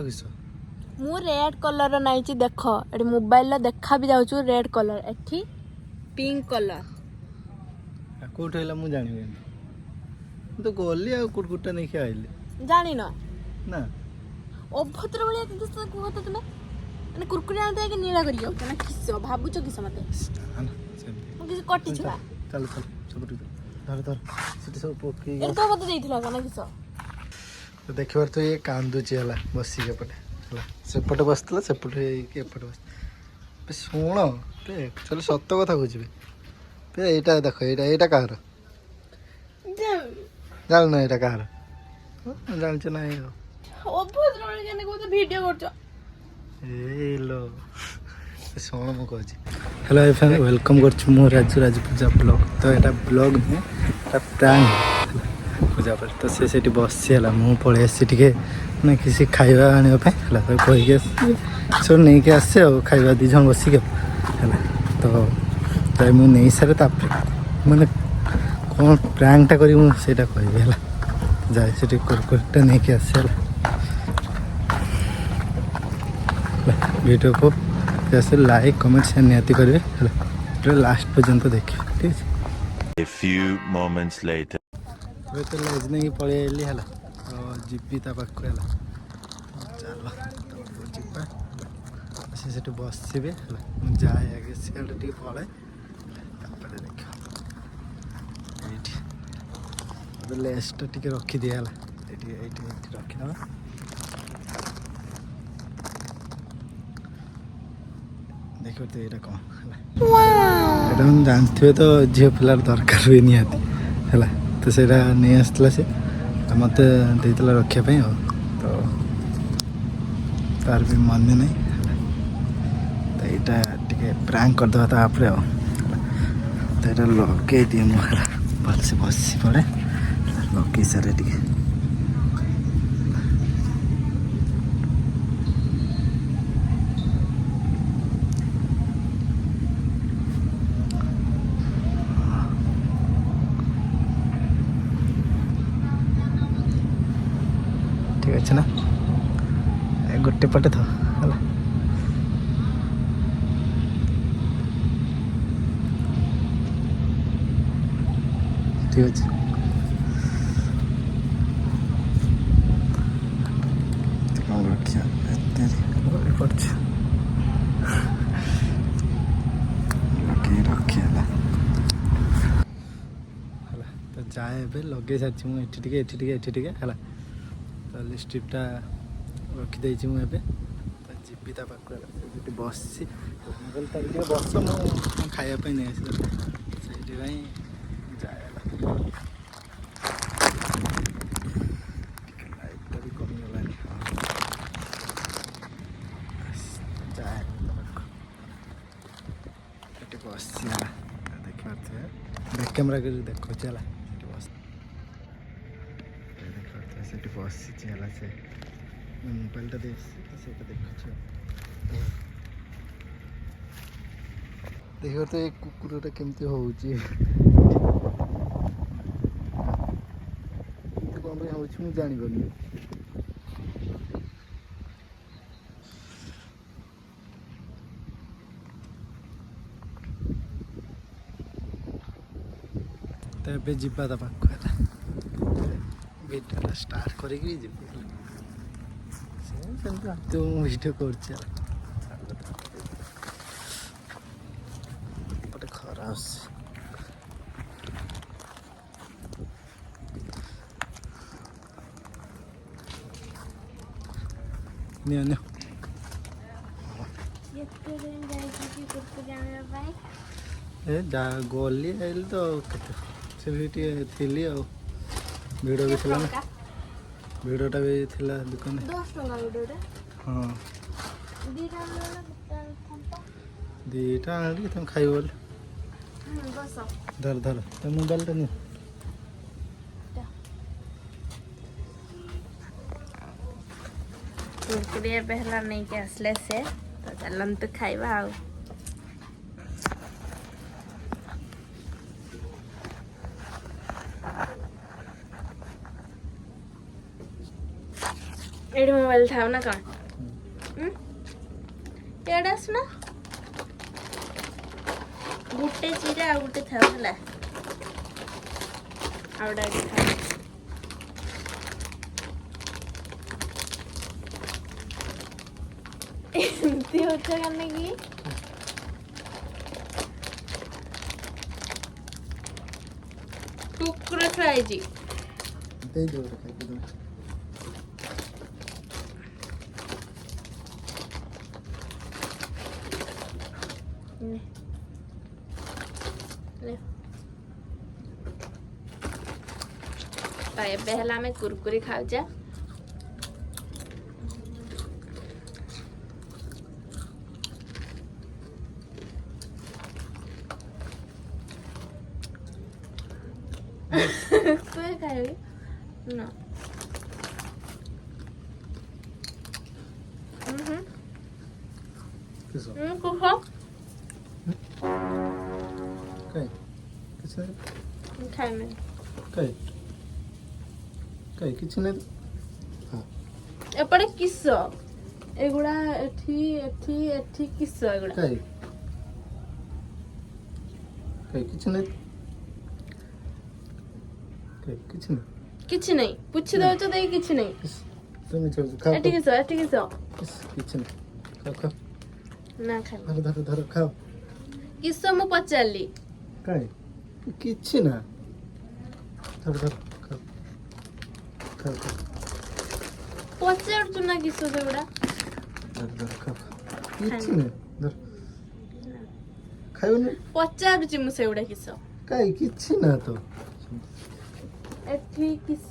मु red colour नाइची देख eighty mobile देखा भी जाऊँ रेड कलर एठी पिंक कलर कोठ है मु जानी तो गली आ कुटकुटा नहीं खाइली जान ना अभद्र भाया कह तो तुम्हें मैंने कुरकुरे आनते कि नीला करियो ना किस भाबुच किस मते किस कटी छुआ चल चल सब धर धर सिटी सब पोकी ए तो मते देइथिला कना किस तो देखिबार तो ये कांदुची हला बसी के पटे हला सेपटे बसतला सेपटे के एपटे बस पे सुण पे चल सत्य कथा बुझबे पे एटा देखो एटा कार जान ना एटा कार जान छ ना अभद्र भाया कने को वीडियो करछ ए लो शुण मु कहूँ हेलो फ्रेंड वेलकम कर राजू राजपूजा ब्लॉग तो यहाँ ब्लॉग नुहे प्रांग पूजा पर तो से बसी है मुझे पलि आसी ना किसी खाଇବା आने तो कहीकि सब नहीं कि आसे खाଇବା दीज बसिक है तो मुझे नहीं सारे मैंने कौन प्रांगटा करी मुझे कह जाए से कुरकुरेटा नहीं कि आसे वीडियो को जैसे लाइक कमेंट शेयर निहाती करेंगे लास्ट पर्यंत देखिए ठीक है। A few moments later. वे तो लज नहीं पलि आइली है तो जीपी पाक चल तो जीपा से बसवे जाए आगे सीआड़े टे पड़े देख लेसटा टे रखीदि है रखीद देखो तो ये कौन है जानते तो झील पिलार दरकार हुए निहाती है तो से नहीं आसला से मत देला रखापी तो तार भी मन नहीं तो यहाँ टे प्रांक करदे तापर तो ये लगे दिए मुझे भलसे बसी पड़े लगे सारे टे ठीक अच्छे ना गोटे पटे तो है ठीक अच्छे कौन रखिया पड़े रखिया तो जाए लगे सारी मुझे है तो लिपटा रखीदे मुझे तो जीपी पाक बसी बस मुझे खायापी नहीं आस जाए लाइट भी कमीगला जाए बसी देख बैक कैमेरा कर देखो चला से बसी से मोबाइलटा देखा देख तो ये कुकुरटा केमती होची कौन मुझे जानी पानी तो ये जीवा ता पाक वीडियो स्टार्ट करेगी तो वीडियो कर खराब नहीं जा गली आइल तो थी भिड़ भी थी भिड़टा भी थी दुकान हाँ दीटा आनी तुम खाई बोले धर धर तो मोबाइलटा नहीं कुरकुरे पहला नहीं के आसले से तो चलन तो खाइबा आउ एडी मोबाइल था ना कौन ଏଇଟା ଆସୁନା ଗୋଟେ ଚିରା ଆଉ ଗୋଟେ ଥାଉ ହେଲା ଆଉ ଗୋଟେ ଥାଉ ଏମିତି ହଉଛ କାନେ କି କୁକୁର ଖାଇଛି ଦେଇ ଦେବ ଖାଇକି ଦେବ ତ ଏବେ ହେଲା ଆମେ କୁରକୁରି ଖାଉଛେ ତୁ ଖାଇବି ନା କିସ କୁହ କାଇଁ କିଛି ନାହିଁ ଖାଇମି କାଇଁ କାଇଁ କିଛି ନାହିଁ ହଁ ଏପଟେ କିସ ଏଗୁଡ଼ା ଏଠି ଏଠି ଏଠି କିସ ଏଗୁଡ଼ା କାଇଁ କାଇଁ କିଛି ନାହିଁ କାଇଁ କିଛି ନାହିଁ କିଛି ନାହିଁ ପୁଛି ଦଉଛ ଦେଇ କିଛି ନାହିଁ ଇସ୍, তুমি চলছো খাও ଏଠି କିସ ଏଠି କିସ ইস, কিছু না খাও খাও ନା ଖାଇବି ধরো ধরো ধরো খাও କିସ ମୁଁ ପଚାରିଲି কাই কিচ্ছু না ধরো ধরো খাও খাও খাও ପଚାରୁଛୁ ନା କିସ ସେଗୁଡ଼ା ধরো ধরো খাও কিচ্ছু না ধরো খাইও না ପଚାରୁଛି ମୁଁ ସେଗୁଡ଼ା କିସ কাই কিচ্ছু না তো ଏଠି କିସ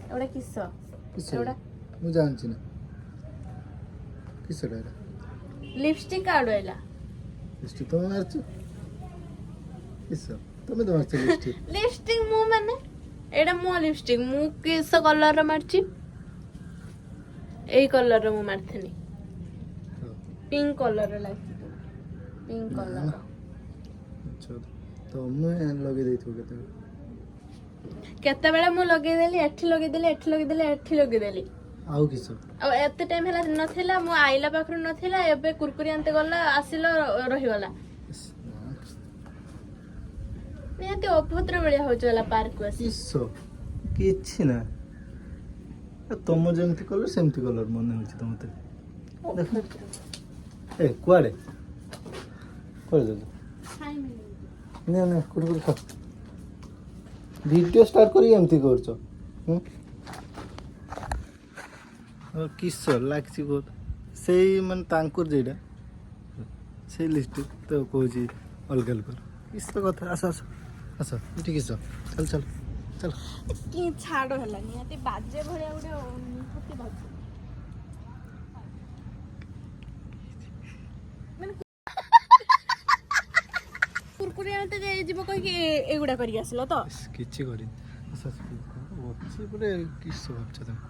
ଏଗୁଡ଼ା କିସ কিছু এগুলা? ମୁଁ ଜାଣିଛି ନା କିସଟା ଏଟା লিপস্টিক কার্ড এলা লিপস্টিক তুমি মারছো কিস তুমি তো মারছো লিপস্টিক লিপস্টিক মু মানে এটা মো লিপস্টিক মু কিস কলর মারছি এই কলর মু মারথিনি পিঙ্ক কলর লাগছি পিঙ্ক কলর আচ্ছা তো ମୁଁ ଲଗେଇ ଦେଇଥିବ କେତେବେଳେ କେତେବେଳେ ମୁଁ ଲଗେଇଦେଲି ଏଠି ଲଗେଇଦେଲି ଏଠି ଲଗେଇଦେଲି ଏଠି ଲଗେଇଦେଲି ଆଉ କିସ ଆଉ ଏତେ ଟାଇମ ହେଲା ନଥିଲା ମୁଁ ଆଇଲା ପାଖରୁ ନଥିଲା ଏବେ କୁରକୁରି ଆନତେ ଗଲା ଆସିଲ ରହିଗଲା ଇସ୍, ନା। ନିହାତି ଅଭଦ୍ର ଭଳିଆ ହଉଛି ହେଲା ପାର୍କକୁ ଆସି କିସ କିଛି ନା ତମ ଯେମିତି କଲର ସେମିତି କଲର ମନେ ହଉଛି ତ ମତେ ଏ କୁଆଡେ କୁଆଡେ ଯାଉଛ ନା ନା କୁରକୁରି ଖାଅ ଭିଡ଼ିଓ ଷ୍ଟାର୍ଟ କରି ଏମିତି କରୁଛ କିସ ଲାଗିଛି ବହୁତ ସେଇ ମାନେ ତାଙ୍କର ଯେଇଟା ସେଇ ଲିପଷ୍ଟିକ୍ ତ କହୁଛି ଅଲଗା ଅଲଗା କିସ କଥା ଆସ ଆସ ଆସ ଏଠି କିସ ଚାଲ ଚାଲ ଚାଲ କି ଛାଡ ହେଲା ନିହାତି ବାଜେ ଭଳିଆ ଗୋଟେ ନିହାତି ବାଜେ କୁରକୁରି ଆଣତେ ଯିବ କହିକି ଏଗୁଡ଼ା କରିକି ଆସିଲ ତ କିଛି କରିନି ଆସ ଆସ ଅଛି ଗୋଟେ କିସ ଭାବୁଛ ତମେ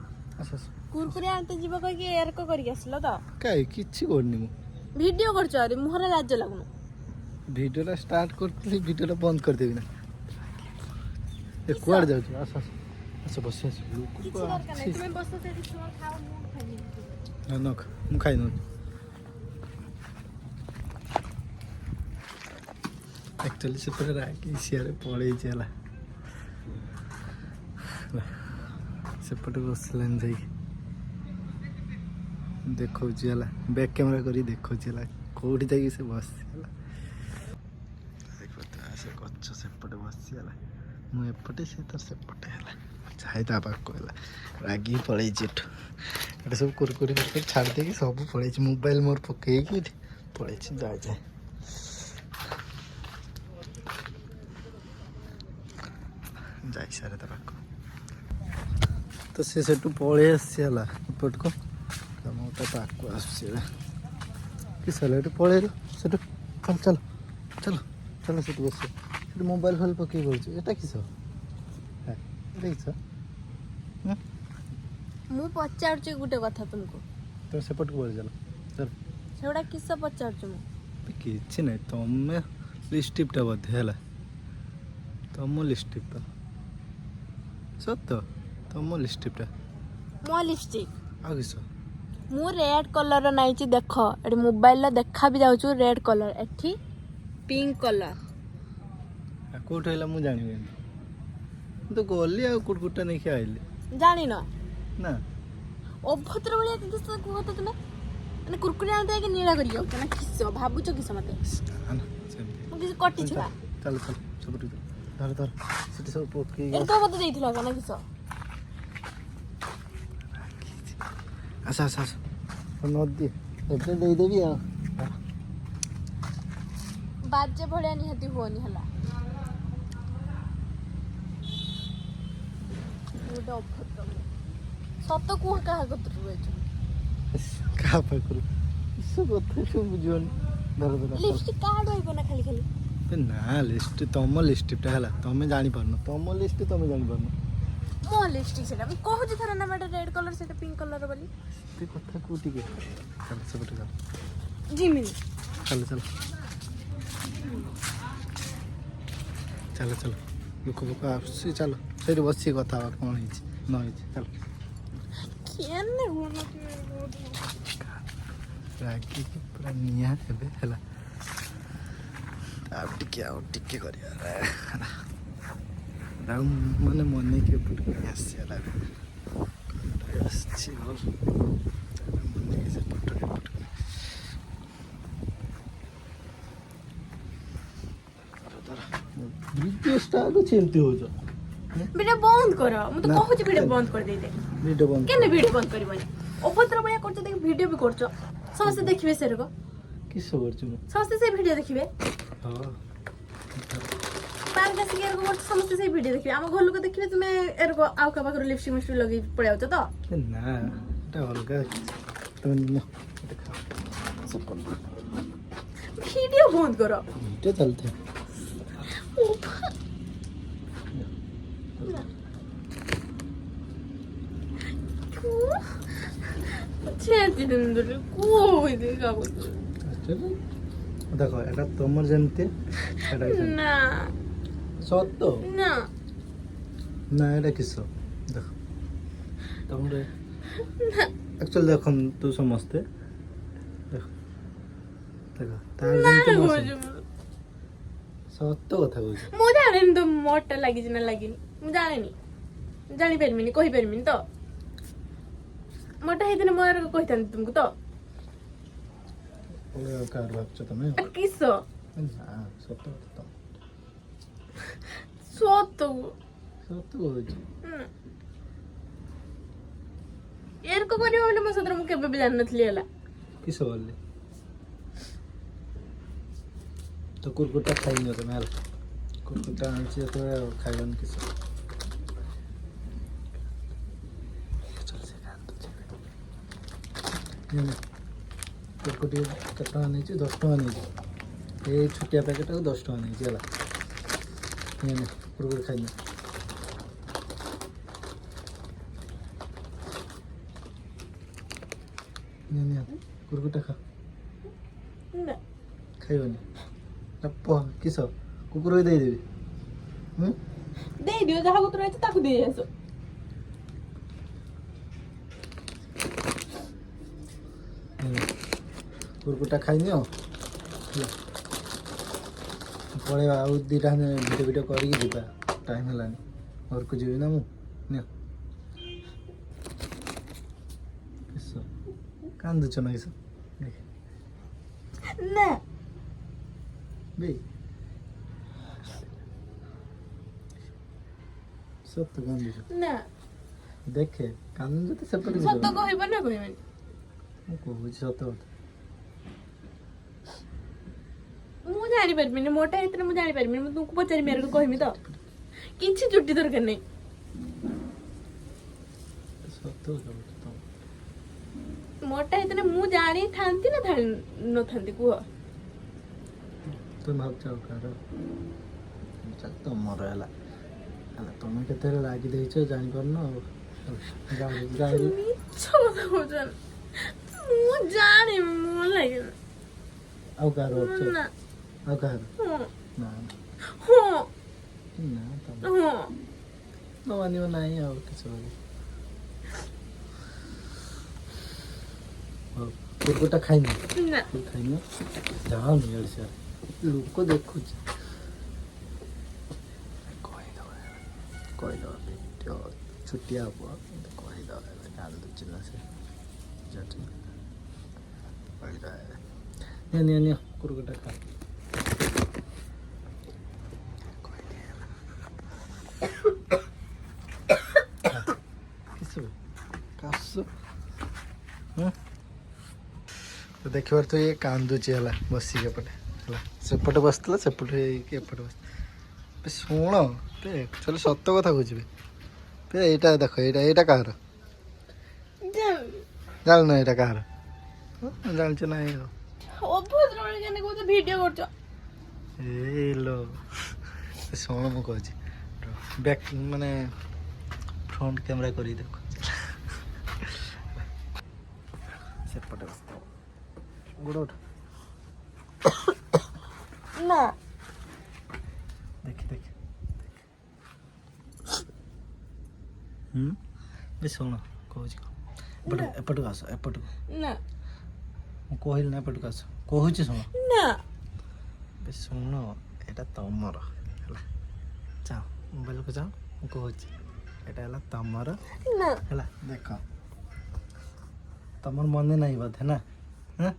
ଆସ ଆସ କୁରକୁରି ଆଣତେ ଯିବ କହିକି ଏରକ କରିକି ଆସିଲ ତ କାଇଁ କିଛି କରିନି ମୁଁ ଭିଡିଓ କରୁଛ ଆରେ ମୁହଁରେ ଲାଜ ଲାଗୁନି ଭିଡ଼ିଓଟା ଷ୍ଟାର୍ଟ କରିଥିଲି ଭିଡ଼ିଓଟା ବନ୍ଦ କରିଦେବି ନା ଏ କୁଆଡ଼େ ଯାଉଛୁ ଆସ ଆସ ଆସ ବସି ଆସ କିଛି ଦରକାର ନାହିଁ ତୁମେ ବସ ସେଠି ଛୁଆ ଖାଅ ମୁଁ ଖାଇବି ନ ଖା ମୁଁ ଖାଇ ନେଉଛି ଆକ୍ଚୁଆଲି ସେପଟେ ରାଗି ସିଆଡ଼େ ପଳେଇଛି ହେଲା ସେପଟେ ବସିଲାନି ଯାଇକି ଦେଖାଉଛି ହେଲା ବ୍ୟାକ୍ କ୍ୟାମେରା କରି ଦେଖାଉଛି ହେଲା କେଉଁଠି ଯାଇକି ସେ ବସିଛି ହେଲା ସେ ଗଛ ସେପଟେ ବସିଛି ହେଲା ମୁଁ ଏପଟେ ସେ ତ ସେପଟେ ହେଲା ଯାଇ ତା ପାଖକୁ ହେଲା ରାଗିକି ପଳେଇଛି ଏଠୁ ଏଠି ସବୁ କୁରକୁରି ଫୁରକୁରି ଛାଡ଼ି ଦେଇକି ସବୁ ପଳେଇଛି ମୋବାଇଲ ମୋର ପକେଇକି ଏଠି ପଳେଇଛି ଯାଏ ଯାଏ ଯାଇ ସାରେ ତା ପାଖକୁ ତ ସେ ସେଠୁ ପଳେଇ ଆସିଛି ହେଲା ଏପଟକୁ ମୁଁ ତା ପାଖକୁ ଆସୁଛି ହେଲା କି ସାରିଲା ଏଠୁ ପଳେଇଲ ସେଠୁ ଚାଲ ଚାଲ ଚାଲ ଚାଲ ସେଠୁ ବସ ସେଠି ମୋବାଇଲ ଫୋବାଇଲ ପକେଇ କରୁଛି ଏଟା କିସ ଏଟା କିସ ମୁଁ ପଚାରୁଛି ଗୋଟେ କଥା ତୁମକୁ ତମେ ସେପଟକୁ ପଳେଇ ଚାଲ ଚାଲ ସେଗୁଡ଼ା କିସ ପଚାରୁଛୁ ମୁଁ କିଛି ନାହିଁ ତମେ ଲିପଷ୍ଟିକ୍ଟା ବୋଧେ ହେଲା ତମ ଲିପଷ୍ଟିକ୍ ତ ସତ ତମ ଲିପଷ୍ଟିକ୍ଟା ମୋ ଲିପଷ୍ଟିକ୍ ଆଉ କିସ ମୁଁ ରେଡ୍ କଲର୍ ନାଇଛି ଦେଖ ଏଠି ମୋବାଇଲରେ ଦେଖା ବି ଯାଉଛୁ ରେଡ୍ କଲର୍ ଏଠି ପିଙ୍କ କଲର୍ କୋଉଠି ହେଲା ମୁଁ ଜାଣିବିନି ମୁଁ ତ ଗଲି ଆଉ କୁଟକୁଟା ନେଇକି ଆଇଲି ଜାଣିନ ନା ଅଭଦ୍ର ଭଳିଆ ଜିନିଷ କୁହ ତ ତୁମେ ମାନେ କୁରକୁରି ଆଣୁଥାଏ କି ନୀଳା କରିବ କାରଣ କିସ ଭାବୁଛ କିସ ମତେ ନା ନା ସେମିତି ମୁଁ କିଛି କଟି ଛୁଆ ଚାଲ ଚାଲ ସବୁଠି ଧର ଧର ସେଠି ସବୁ ପକେଇକି ଏଠି ତ ମତେ ଦେଇଥିଲ କାରଣ କିସ ଆସ ଆସ ଆସ ନଦୀ ଏବେ ଦେଇଦେବି ଆଉ ବାଜେ ଭଳିଆ ନିହାତି ହୁଅନି ହେଲା ଗୋଟେ ଅଭଦ୍ର ସତ କୁହ କାହା କତିରୁ ରହିଛୁ କାହା ପାଖରୁ ଏସବୁ କଥା ସବୁ ବୁଝିବନି ଧର ଧର ଲିପଷ୍ଟିକ୍ କାର୍ଡ ରହିବ ନା ଖାଲି ଖାଲି ନା ଲିଷ୍ଟ ତମ ଲିଷ୍ଟଟା ହେଲା ତମେ ଜାଣିପାରୁନ ତମ ଲିଷ୍ଟ ତମେ ଜାଣିପାରୁନ ମୋ ଲିପଷ୍ଟିକ୍ ସେଟା ମୁଁ କହୁଛି ଥରେ ନା ଏଟା ରେଡ୍ କଲର୍ ସେଟା ପିଙ୍କ କଲର୍ ବୋଲି ସେ କଥା କୁହ ଟିକେ ଚାଲ ସେପଟେ ଚାଲ ଜିମିନି ଚାଲ ଚାଲ ଚାଲ ଚାଲ ଲୋକ ଫୋକ ଆସୁଛି ଚାଲ ସେଇଠି ବସିକି କଥା ହେବା କ'ଣ ହେଇଛି ନ ହେଇଛି ଚାଲ କେନେ ହୁଅନ ରାଗିକି ପୁରା ନିଆଁ ଏବେ ହେଲା ଆଉ ଟିକେ କରିବା ଆଉ ମାନେ ମନେଇକି ଏପଟକୁ ଆସିଛି ହେଲା ଆସିଛି ମନେଇକି ସେପଟକୁ ଏପଟକୁ ଭିଡ଼ିଓ ଷ୍ଟାର୍ଟ ଅଛି ଏମିତି ହେଉଛ ଭିଡ଼ିଓ ବନ୍ଦ କର ମୁଁ ତ କହୁଛି ଭିଡ଼ିଓ ବନ୍ଦ କରିଦେଇଦେ ଭିଡ଼ିଓ ବନ୍ଦ କେନେ ଭିଡ଼ିଓ ବନ୍ଦ କରିବନି ଅଭଦ୍ର ଭଳିଆ କରୁଛ ଦେଖି ଭିଡ଼ିଓ ବି କରୁଛ ସମସ୍ତେ ଦେଖିବେ ସେରକ କିସ କରୁଛୁ ମୁଁ ସମସ୍ତେ ସେଇ ଭିଡ଼ିଓ ଦେଖିବେ ହଁ ପାର୍କ ଆସିକି ଏରକ କରୁଛ ସମସ୍ତେ ସେଇ ଭିଡ଼ିଓ ଦେଖିବେ ଆମ ଘର ଲୋକ ଦେଖିବେ ତୁମେ ଏରକ ଆଉ କାହା ପାଖରୁ ଲିପଷ୍ଟିକ୍ ମିଷ୍ଟିକ୍ ଲଗେଇ ପଳେଇ ଆଉଛ ତ ନା ଏଟା ଅଲଗା ତମେ ଦେଖା ଭିଡ଼ିଓ ବନ୍ଦ କର ଭିଡ଼ିଓ ଚାଲିଥାଏ ଦେଖ এটা তোমার যেমতি এটা ନା সত্য ନା না এটা কিস দেখ ତମର ଆକ୍ଚୁଆଲି ଦେଖନ୍ତୁ ସମସ୍ତେ ଦେଖ ଦେଖ ତାର ଯେମିତି ମୋ ସତ କଥା କହୁଛି ମୁଁ ଜାଣିନି ତ ମୋଟା ଲାଗିଛି ନା ଲାଗିନି ମୁଁ ଜାଣିନି ଜାଣିପାରିବିନି କହିପାରିବିନି ତ ମୋଟା ହେଇଥିଲେ ମୋର କହିଥାନ୍ତି ତୁମକୁ ତ କାହାର ଭାବୁଛ ତମେ କିସ ନା ସତ କଥା ସତ ସତ କହୁଛି ଏରକ କରିବ ବୋଲି ମୋ ସତରେ ମୁଁ କେବେ ବି ଜାଣିନଥିଲି ହେଲା କିସ କଲି ତ କୁରକୁରଟା ଖାଇନି ତମେ ହେଲା କୁରକୁରଟା ଆଣିଛି ଯେତେବେଳେ ଆଉ ଖାଇବନି କିସ କୁରକୁରି କେତେ ଟଙ୍କା ନେଇଛି 10 ଟଙ୍କା ନେଇଛି ଏଇ ଛୋଟିଆ ପ୍ୟାକେଟଟାକୁ 10 ଟଙ୍କା ନେଇଛି ହେଲା କୁରକୁରି ଖାଇନି କୁରକୁରିଟା ଖା ନା ଖାଇବନି କିସ କୁକୁର ଦେଇଦେବି ଦେଇଦିଅ ଯାହା କତର ଅଛି ତାକୁ ଦେଇ ଆସ କୁରକୁରିଟା ଖାଇନିଅ ହେଲା ପଳେଇବା ଆଉ ଦୁଇଟା ଭିଡ଼ିଓ କରିକି ଯିବା ଟାଇମ୍ ହେଲାନି ଘରକୁ ଯିବି ନା ମୁଁ ନିଅ କିସ କାନ୍ଦୁଛ ନା କିସ ନା ବେ ସତ କାନ୍ଦୁଛ ନା ଦେଖେ କାନ୍ଦୁଛ ତ ସେପଟେ ସତ କହିବ ନା କହିବନି ମୁଁ କହୁଛି ସତ କଥା ମୁଁ ଜାଣିପାରିବିନି ମୋଟା ହେଇଥିଲେ ମୁଁ ଜାଣିପାରିବିନି ମୁଁ ତୁମକୁ ପଚାରିବି ଏରକ କହିବି ତ କିଛି ଚୁଟି ଦରକାର ନାହିଁ ସତ କଥା ମୋଟା ହେଇଥିଲେ ମୁଁ ଜାଣିଥାନ୍ତି ନା ନଥାନ୍ତି କୁହ তুমি ভাবছো কার ତମର ହେଲା ହେଲା ତମେ କେତେ ରାଗି ଦେଇଛ ଜାଣିପାରୁନ ଆଉ ମିଛ କଥା କହୁଛ ମୁଁ ଜାଣି ମୁଁ ଲାଗେ ଆଉ କାହାର ଅଛି ନା ଆଉ କାହାର ହଁ ନା ହଁ ନା ତମେ ହଁ ନ ମାନିବ ନାହିଁ ଆଉ କିଛି ହଉ କୁକୁରଟା ଖାଇନି ନା ଖାଇନି ଯାଉନି ଇଆଡ଼େ ସିଆଡ଼େ ଲୋକ ଦେଖୁଛି କହିଦେବା ଭିଡ଼ିଓ ଛୁଟିଆ ହବ କହିଦେବା ଏବେ କାନ୍ଦୁଛି ନା ସେ ନିଅ ନିଅ ନିଅ କୁକୁରଟା ଖା କାଶ ତ ଦେଖିବାର ତ ଇଏ କାନ୍ଦୁଛି ହେଲା ବସିକି ଏପଟେ ହେଲା ସେପଟେ ବସିଥିଲା ସେପଟେ ହେଇକି ଏପଟେ ବସି ଶୁଣ ତ ଆକ୍ଚୁଆଲି ସତ କଥା କହୁଛି ବେ ଏଇଟା ଦେଖ ଏଇଟା କାହାର ଜାଣିନ ଏଇଟା କାହାର ଜାଣିଛ ନା ଏଇ ଭିଡିଓ କରୁଛ ଏଇ लो ଶୁଣ ମୁଁ କହୁଛି ବ୍ୟାକ୍ ମାନେ ଫ୍ରଣ୍ଟ କ୍ୟାମେରା କରିକି ଦେଖ ସେପଟେ ବସିଥାଉ ଗୋଡ଼ ଉଠ ନା ଦେଖି ଦେଖି ବେ ଶୁଣ କହୁଛି ଏପଟକୁ ଆସ ଏପଟକୁ ନା ମୁଁ କହିଲି ନା ଏପଟକୁ ଆସ କହୁଛି ଶୁଣ ନା ବେ ଶୁଣ ଏଇଟା ତମର ହେଲା ଚାଅ ମୋବାଇଲକୁ ଚାଅ ମୁଁ କହୁଛି ଏଇଟା ହେଲା ତମର ନା ହେଲା ଦେଖ ତମର ମନେ ନାହିଁ ବୋଧେ ନା ହଁ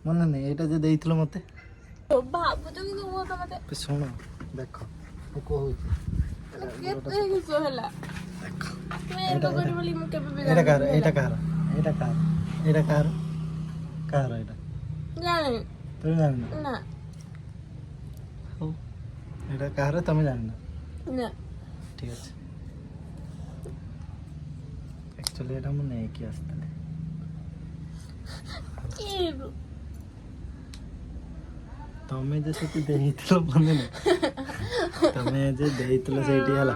ମନେ ନାହିଁ ଏଇଟା ଯେ ଦେଇଥିଲ ମୋତେ ଭାବୁଛ କି କୁହ ତ ମତେ ବେ ଶୁଣ ଦେଖ ମୁଁ କହୁଛି କେତେ କିସ ହେଲା ଦେଖ ତୁମେ ଏଇଟା କରିବ ବୋଲି ମୁଁ କେବେ ବି ଏଇଟା କାହାର ଏଇଟା କାହାର ଏଇଟା କାହାର ଏଇଟା କାହାର କାହାର ଏଇଟା ଜାଣିନି ତମେ ଜାଣିନ ନା ହଉ ଏଇଟା କାହାର ତମେ ଜାଣିନ ନା ଠିକ ଅଛି ଆକ୍ଚୁଆଲି ଏଇଟା ମୁଁ ନେଇକି ଆସିଥିଲି ତମେ ଯେ ସେଠି ଦେଇଥିଲ ମନେ ନାହିଁ ତମେ ଯେ ଦେଇଥିଲ ସେଇଠି ହେଲା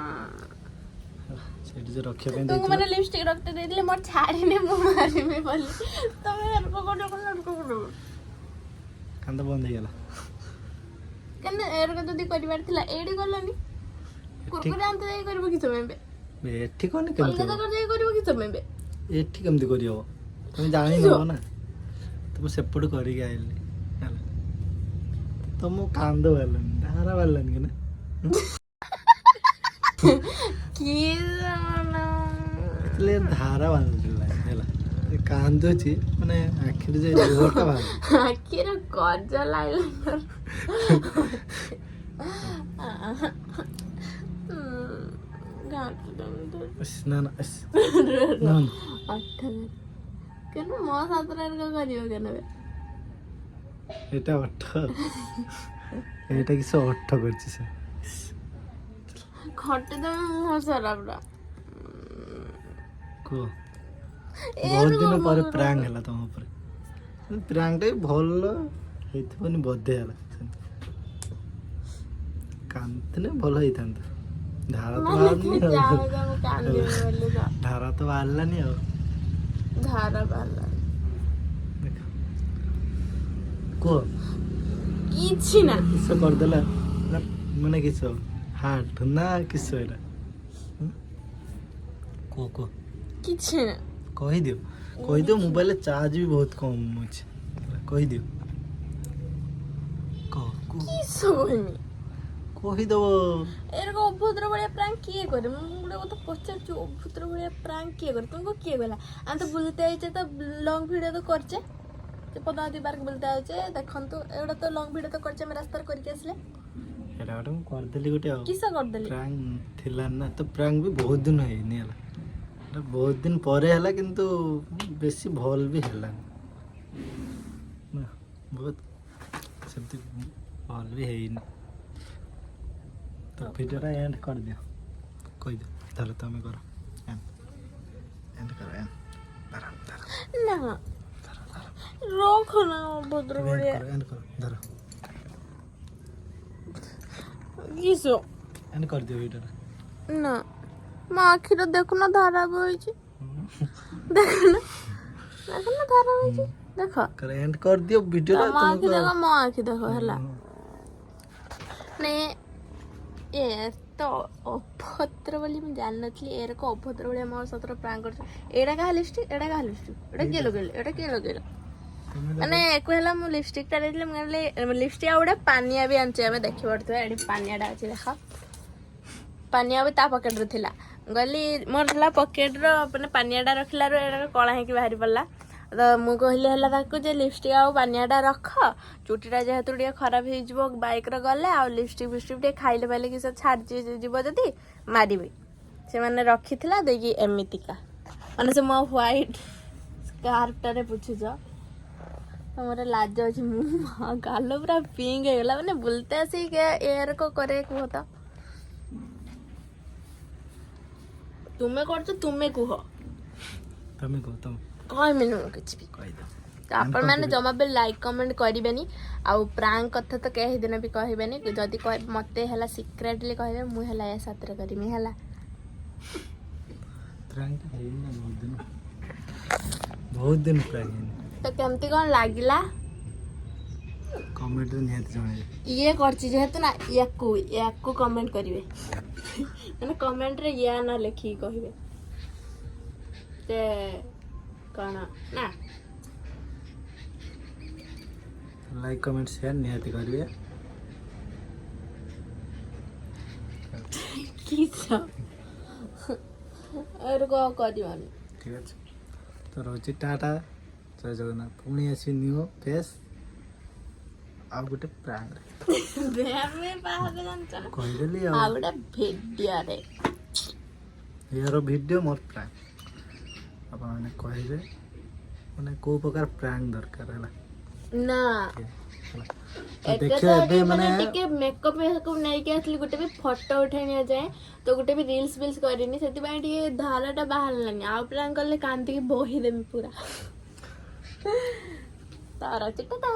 ସେଇଠି ଯେ ରଖିବା ପାଇଁ तुमको ଦେଇଥିଲ मैंने लिपस्टिक रखते दे दिले मोर छाड़ी ने मुंह मारी में बोली तमे एरको कोडो କାନ୍ଦ ବନ୍ଦ ହେଇଗଲା कने एरको जदी करिवार थिला एडी करलनी कुरकुरे आंत जाई करबो कि समय बे ବେ ଏଠି କଣ କେମିତି कलकत्ता कर जाई करबो कि समय बे ଏଠି କେମିତି କରିହବ ତମେ ଜାଣିନବ ନା ତମେ ସେପଟୁ କରିକି ଆଇଲି ହେଲା ତମ କାନ୍ଦ ବାହାରିଲାନି ଧାରା ବାହାରିଲାନି କି ନା की ହେଲେ ଧାରା ବାହାରୁଥିଲା ହେଲା ଏ କାନ୍ଦୁଛି ମାନେ ଆଖିରେ ଯେ ଲୁହଟା ବାହାରୁ आखिर गज लाइलाइनर ନା ନା ନା केन मो सातरा एरको करियो केन बे ଏଇଟା ଅଠ ଏଇଟା କିସ ଅଠ କରିଛି ସେ खटे तो मुंह सारा पूरा କୁହ ବହୁତ ଦିନ ପରେ ପ୍ରାଙ୍କ୍ ହେଲା ତମ ଉପରେ ପ୍ରାଙ୍କ୍ଟା ବି ଭଲ ହେଇଥିବନି ବୋଧେ ହେଲା କାନ୍ଦିଥିଲେ ଭଲ ହେଇଥାନ୍ତା ଧାରା ତ ବାହାରୁନି ଧାରା ତ ବାହାରିଲାନି ଆଉ धारा बाला ଦେଖ କୁହ କିଛି ନା କିସ କରିଦେଲା ନା ମାନେ କିସ ହାର୍ଟ ନା କିସ ଏଇଟା କୁହ କୁହ କିଛି ନା କହିଦିଅ ମୋବାଇଲରେ ଚାର୍ଜ ବି ବହୁତ କମ୍ ଅଛି କହିଦିଅ କହ କୁହ କିସ କହିମି କହିଦେବ ଏରକ ଅଭଦ୍ର ଭଳିଆ ପ୍ରାଙ୍କ୍ କିଏ କରେ ମୁଁ ଗୋଟେ କଥା ପଚାରୁଛି ଅଭଦ୍ର ଭଳିଆ ପ୍ରାଙ୍କ୍ କିଏ କରେ ତୁମକୁ କିଏ କହିଲା ଆମେ ତ ବୁଲତେ ଆଇଛେ ତ ଲଙ୍ଗ ଭିଡ଼ିଓ ତ କରିଛେ ସେ ପଦାବତୀ ପାର୍କ ବୁଲତେ ଆଇଛେ ଦେଖନ୍ତୁ ଏଗୁଡ଼ା ତ ଲଙ୍ଗ ଭିଡ଼ିଓ ତ କରିଛେ ଆମେ ରାସ୍ତାରେ କରିକି ଆସିଲେ ଏଇଟା ଗୋଟେ ମୁଁ କରିଦେଲି ଗୋଟେ ଆଉ କିସ କରିଦେଲି ପ୍ରାଙ୍କ୍ ଥିଲା ନା ତ ପ୍ରାଙ୍କ୍ ବି ବହୁତ ଦିନ ହେଇନି ହେଲା ଏଇଟା ବହୁତ ଦିନ ପରେ ହେଲା କିନ୍ତୁ ବେଶୀ ଭଲ ବି ହେଲାନି ନା ବହୁତ ସେମିତି ଭଲ ବି ହେଇନି ତ ଭିଡ଼ିଓଟା ଏଣ୍ଡ କରିଦିଅ କହିଦିଅ ତାହେଲେ ତମେ କର ଏଣ୍ଡ କର ନା ରଖ ନା ଅଭଦ୍ର ଭଳିଆ ଏଣ୍ଡ କର ଧର କିସ ଏଣ୍ଡ କରିଦିଅ ଭିଡ଼ିଓଟା ନା ମୋ ଆଖିରେ ଦେଖୁନ ଧାରା ବହିଛି ଦେଖୁନ ଧାରା ବହିଛି ଦେଖ ଏଣ୍ଡ କରିଦିଅ ଭିଡ଼ିଓଟା ତମ ଆଖି ଦେଖ ମୋ ଆଖି ଦେଖ ହେଲା ନେ ଏ तो अभद्र बोली मैं जान नथली एरक अभद्र बोली मोर सतर प्रांक कर एडा का लिपस्टिक एडा के लगेल माने कहला मु लिपस्टिक ता देले मले लिपस्टिक आउडा पानिया भी आनचे हमें देखि पड़तो एडी पानियाडा अछि देखा पानिया भी ता पॉकेट रे थिला गली मोर थला पॉकेट रो अपने पानियाडा रखला रो एडा कळा है कि बाहरी पड़ला तो मु कहले हला ताको जे लिपस्टिक आ पानियाडा रख चुटीटा जेहेतु टे खराब हो जिवो बाइक रे गले आ लिपस्टिक बिस्टिक टे खाइले पाइले कि सब छाड़ जीव जदी मारिबे से माने रखिथिला देगी एमितिका माने से मो व्हाइट स्कार्फ टारे पुछु जा हमरे लाज अछि मु गालो पूरा पिंक हे गेला माने बुलते आसी के एयर को करे को होता तुमे करछ तुमे कुह तमे को तुम कह मिनु किछ भी कहि दो तो आपण मैंने जमा भी लाइक कमेंट करेनि आउ प्रांक कथा तो कहीं दिन भी कहबेनि जदि कह मत है सिक्रेटली कहबे मु है या साथरे करमी है प्रैंक है ना बहुत दिन प्रैंक तो केमती कौन लागिला कमेंट निहाती जणे ये करछि जेहेतु ना याकू कमेंट करिवे माने कमेंट रे या ना लिखि कहबे ते कौन ना लाइक कमेंट शेयर निहाती करिए की सब और को करिवानी ठीक আছে तो रोजी टाटा जय जगन्नाथ पुणी आसी न्यू फेस ଆଉ ଗୋଟେ ପ୍ରାଙ୍କ୍ ବେମେ ବାହାରେ ଜାଣିଛ ନା କହିଦେଲି ଆଉ ଗୋଟେ ଭିଡିଓରେ ଏହାର ଭିଡ଼ିଓ ମୋର ପ୍ରାଙ୍କ୍ ଆପଣମାନେ କହିବେ ମାନେ କେଉଁ ପ୍ରକାର ପ୍ରାଙ୍କ୍ ଦରକାର ହେଲା ନା ହେଲା ଏତେ ଦେଖିବା ତ ଏବେ ମାନେ ମାନେ ଟିକେ ମେକଅପ୍ ନେଇକି ଆସିଲି ଗୋଟେ ବି ଫଟୋ ଉଠାଇ ନିଆଯାଏ ତ ଗୋଟେ ବି ରିଲ୍ସ ବିଲ୍ସ କରିନି ସେଥିପାଇଁ ଟିକେ ଧାରାଟା ବାହାରିଲାନି ଆଉ ପ୍ରାଙ୍କ୍ କଲେ କାନ୍ଦିକି ବୋହିଦେମି ପୁରା ତାର ଚିଟା